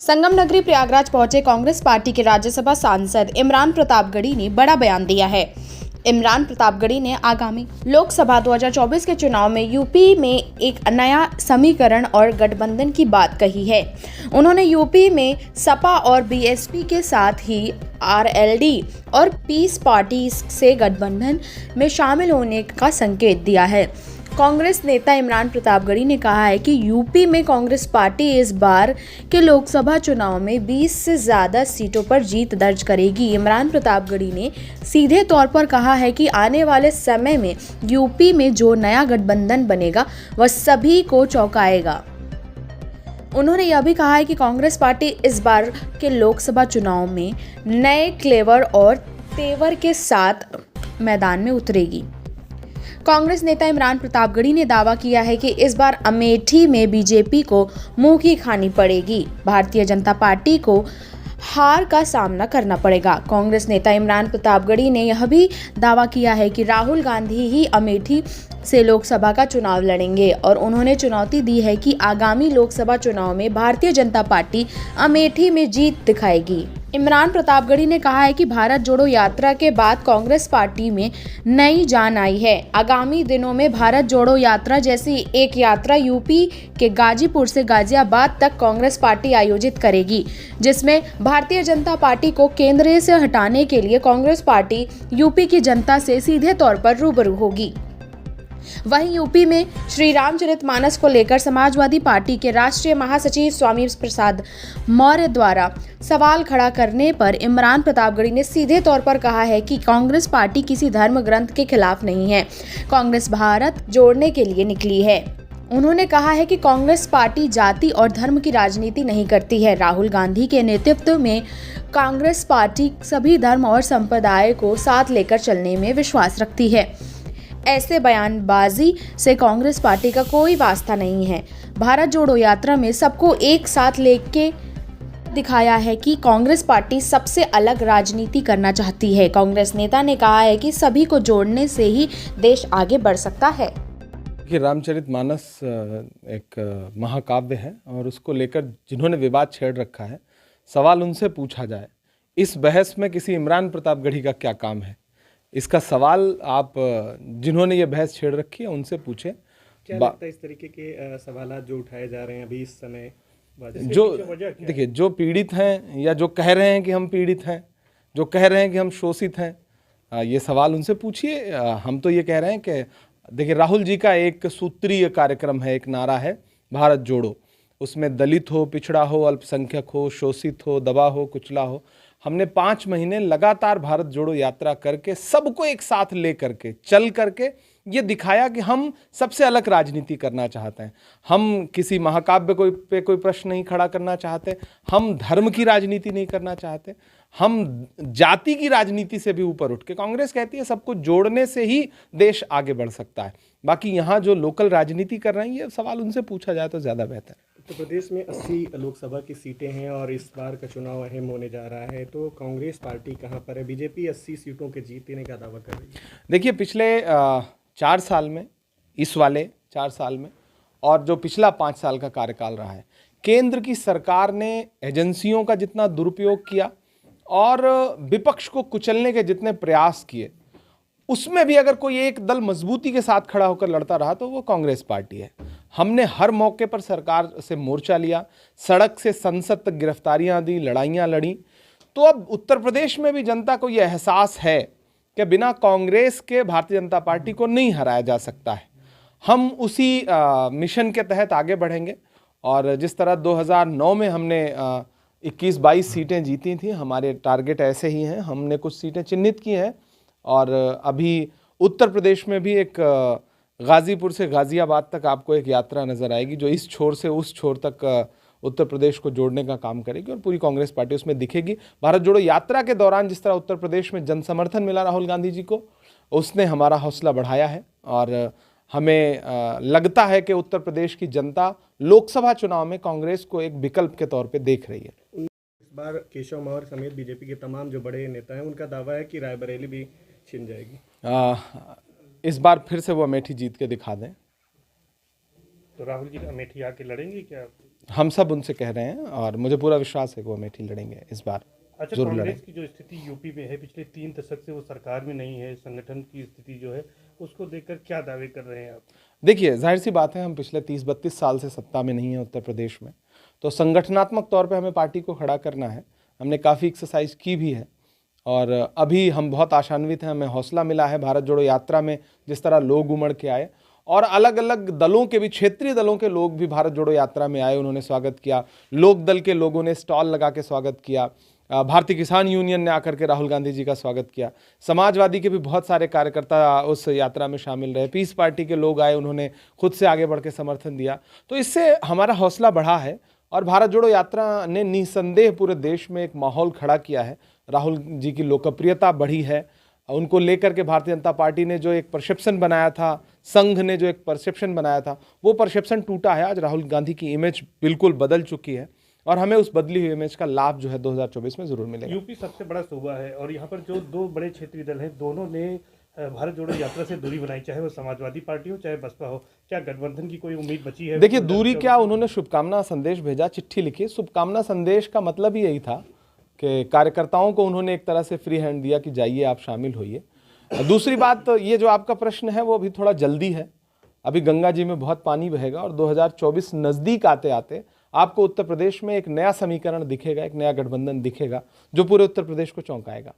संगम नगरी प्रयागराज पहुंचे कांग्रेस पार्टी के राज्यसभा सांसद इमरान प्रतापगढ़ी ने बड़ा बयान दिया है। इमरान प्रतापगढ़ी ने आगामी लोकसभा 2024 के चुनाव में यूपी में एक नया समीकरण और गठबंधन की बात कही है। उन्होंने यूपी में सपा और बीएसपी के साथ ही आरएलडी और पीस पार्टी से गठबंधन में शामिल होने का संकेत दिया है। कांग्रेस नेता इमरान प्रतापगढ़ी ने कहा है कि यूपी में कांग्रेस पार्टी इस बार के लोकसभा चुनाव में 20 से ज़्यादा सीटों पर जीत दर्ज करेगी। इमरान प्रतापगढ़ी ने सीधे तौर पर कहा है कि आने वाले समय में यूपी में जो नया गठबंधन बनेगा वह सभी को चौंकाएगा। उन्होंने यह भी कहा है कि कांग्रेस पार्टी इस बार के लोकसभा चुनाव में नए क्लेवर और तेवर के साथ मैदान में उतरेगी। कांग्रेस नेता इमरान प्रतापगढ़ी ने दावा किया है कि इस बार अमेठी में बीजेपी को मुंह की खानी पड़ेगी। भारतीय जनता पार्टी को हार का सामना करना पड़ेगा। कांग्रेस नेता इमरान प्रतापगढ़ी ने यह भी दावा किया है कि राहुल गांधी ही अमेठी से लोकसभा का चुनाव लड़ेंगे और उन्होंने चुनौती दी है कि आगामी लोकसभा चुनाव में भारतीय जनता पार्टी अमेठी में जीत दिखाएगी। इमरान प्रतापगढ़ी ने कहा है कि भारत जोड़ो यात्रा के बाद कांग्रेस पार्टी में नई जान आई है। आगामी दिनों में भारत जोड़ो यात्रा जैसी एक यात्रा यूपी के गाजीपुर से गाजियाबाद तक कांग्रेस पार्टी आयोजित करेगी, जिसमें भारतीय जनता पार्टी को केंद्र से हटाने के लिए कांग्रेस पार्टी यूपी की जनता से सीधे तौर पर रूबरू होगी। वहीं यूपी में श्री रामचरितमानस को लेकर समाजवादी पार्टी के राष्ट्रीय महासचिव स्वामी प्रसाद मौर्य द्वारा सवाल खड़ा करने पर इमरान प्रतापगढ़ी ने सीधे तौर पर कहा है कि कांग्रेस पार्टी किसी धर्म ग्रंथ के खिलाफ नहीं है। कांग्रेस भारत जोड़ने के लिए निकली है। उन्होंने कहा है कि कांग्रेस पार्टी जाति और धर्म की राजनीति नहीं करती है। राहुल गांधी के नेतृत्व में कांग्रेस पार्टी सभी धर्म और संप्रदाय को साथ लेकर चलने में विश्वास रखती है। ऐसे बयानबाजी से कांग्रेस पार्टी का कोई वास्ता नहीं है। भारत जोड़ो यात्रा में सबको एक साथ लेके दिखाया है कि कांग्रेस पार्टी सबसे अलग राजनीति करना चाहती है। कांग्रेस नेता ने कहा है कि सभी को जोड़ने से ही देश आगे बढ़ सकता है। कि रामचरितमानस एक महाकाव्य है और उसको लेकर जिन्होंने विवाद छेड़ रखा है, सवाल उनसे पूछा जाए, इस बहस में किसी इमरान प्रतापगढ़ी का क्या काम है? इसका सवाल आप जिन्होंने ये बहस छेड़ रखी है उनसे पूछें। क्या लगता है इस तरीके के सवाल जो उठाए जा रहे हैं अभी इस समय? जो देखिए, जो पीड़ित हैं या जो कह रहे हैं कि हम पीड़ित हैं, जो कह रहे हैं कि हम शोषित हैं, ये सवाल उनसे पूछिए। हम तो ये कह रहे हैं कि देखिए, राहुल जी का एक सूत्रीय कार्यक्रम है, एक नारा है भारत जोड़ो। उसमें दलित हो, पिछड़ा हो, अल्पसंख्यक हो, शोषित हो, दबा हो, कुचला हो। हमने 5 महीने लगातार भारत जोड़ो यात्रा करके सबको एक साथ ले करके चल करके ये दिखाया कि हम सबसे अलग राजनीति करना चाहते हैं। हम किसी महाकाव्य पे कोई प्रश्न नहीं खड़ा करना चाहते, हम धर्म की राजनीति नहीं करना चाहते, हम जाति की राजनीति से भी ऊपर उठ के, कांग्रेस कहती है सबको जोड़ने से ही देश आगे बढ़ सकता है। बाकी यहाँ जो लोकल राजनीति कर रहे हैं, ये सवाल उनसे पूछा जाए तो ज़्यादा बेहतर है। उत्तर प्रदेश में 80 लोकसभा की सीटें हैं और इस बार का चुनाव अहम होने जा रहा है, तो कांग्रेस पार्टी कहाँ पर है? बीजेपी 80 सीटों के जीतने का दावा कर रही है। देखिए, पिछले 4 साल में, इस वाले 4 साल में और जो पिछला 5 साल का कार्यकाल रहा है, केंद्र की सरकार ने एजेंसियों का जितना दुरुपयोग किया और विपक्ष को कुचलने के जितने प्रयास किए, उसमें भी अगर कोई एक दल मजबूती के साथ खड़ा होकर लड़ता रहा तो वो कांग्रेस पार्टी है। हमने हर मौके पर सरकार से मोर्चा लिया, सड़क से संसद तक गिरफ्तारियां दी, लड़ाइयां लड़ी। तो अब उत्तर प्रदेश में भी जनता को यह एहसास है कि बिना कांग्रेस के भारतीय जनता पार्टी को नहीं हराया जा सकता है। हम उसी मिशन के तहत आगे बढ़ेंगे और जिस तरह 2009 में हमने 21-22 सीटें जीती थी, हमारे टारगेट ऐसे ही हैं। हमने कुछ सीटें चिन्हित की हैं और अभी उत्तर प्रदेश में भी एक गाजीपुर से गाजियाबाद तक आपको एक यात्रा नज़र आएगी जो इस छोर से उस छोर तक उत्तर प्रदेश को जोड़ने का काम करेगी और पूरी कांग्रेस पार्टी उसमें दिखेगी। भारत जोड़ो यात्रा के दौरान जिस तरह उत्तर प्रदेश में जन समर्थन मिला राहुल गांधी जी को, उसने हमारा हौसला बढ़ाया है और हमें लगता है कि उत्तर प्रदेश की जनता लोकसभा चुनाव में कांग्रेस को एक विकल्प के तौर पर देख रही है। इस बार केशव मौर्य समेत बीजेपी के तमाम जो बड़े नेता हैं, उनका दावा है कि रायबरेली भी छिन जाएगी। इस बार फिर से वो अमेठी जीत के दिखा दें। तो राहुल जी अमेठी आके लड़ेंगे क्या? हम सब उनसे कह रहे हैं और मुझे पूरा विश्वास है कि वो अमेठी लड़ेंगे इस बार। अच्छा, जरूर कांग्रेस लड़ेंगे। की जो स्थिति यूपी में है, पिछले 3 दशक से वो सरकार में नहीं है, संगठन की स्थिति जो है उसको देखकर क्या दावे कर रहे हैं आप? देखिए, जाहिर सी बात है, हम पिछले 30-32 साल से सत्ता में नहीं है उत्तर प्रदेश में, तो संगठनात्मक तौर पे हमें पार्टी को खड़ा करना है। हमने काफ़ी एक्सरसाइज की भी है और अभी हम बहुत आशान्वित हैं, हमें हौसला मिला है भारत जोड़ो यात्रा में जिस तरह लोग उमड़ के आए और अलग अलग दलों के भी, क्षेत्रीय दलों के लोग भी भारत जोड़ो यात्रा में आए, उन्होंने स्वागत किया। लोक दल के लोगों ने स्टॉल लगा के स्वागत किया। भारतीय किसान यूनियन ने आकर के राहुल गांधी जी का स्वागत किया। समाजवादी के भी बहुत सारे कार्यकर्ता उस यात्रा में शामिल रहे। पीस पार्टी के लोग आए, उन्होंने खुद से आगे बढ़ के समर्थन दिया। तो इससे हमारा हौसला बढ़ा है और भारत जोड़ो यात्रा ने निसंदेह पूरे देश में एक माहौल खड़ा किया है। राहुल जी की लोकप्रियता बढ़ी है। उनको लेकर के भारतीय जनता पार्टी ने जो एक परसेप्शन बनाया था, संघ ने जो एक परसेप्शन बनाया था, वो परसेप्शन टूटा है। आज राहुल गांधी की इमेज बिल्कुल बदल चुकी है और हमें उस बदली हुई इमेज का लाभ जो है 2024 में जरूर मिलेगा। यूपी सबसे बड़ा सूबा है और यहाँ पर जो दो बड़े क्षेत्रीय दल हैं, दोनों ने भारत जोड़ो यात्रा से दूरी बनाई, चाहे वो समाजवादी पार्टी हो चाहे बसपा हो। क्या गठबंधन की कोई उम्मीद बची है? देखिए, दूरी क्या, उन्होंने शुभकामना संदेश भेजा, चिट्ठी लिखी। शुभकामना संदेश का मतलब ही यही था कि कार्यकर्ताओं को उन्होंने एक तरह से फ्री हैंड दिया कि जाइए, आप शामिल होइए। दूसरी बात, तो ये जो आपका प्रश्न है वो अभी थोड़ा जल्दी है। अभी गंगा जी में बहुत पानी बहेगा और 2024 नज़दीक आते आते आपको उत्तर प्रदेश में एक नया समीकरण दिखेगा, एक नया गठबंधन दिखेगा जो पूरे उत्तर प्रदेश को चौंकाएगा।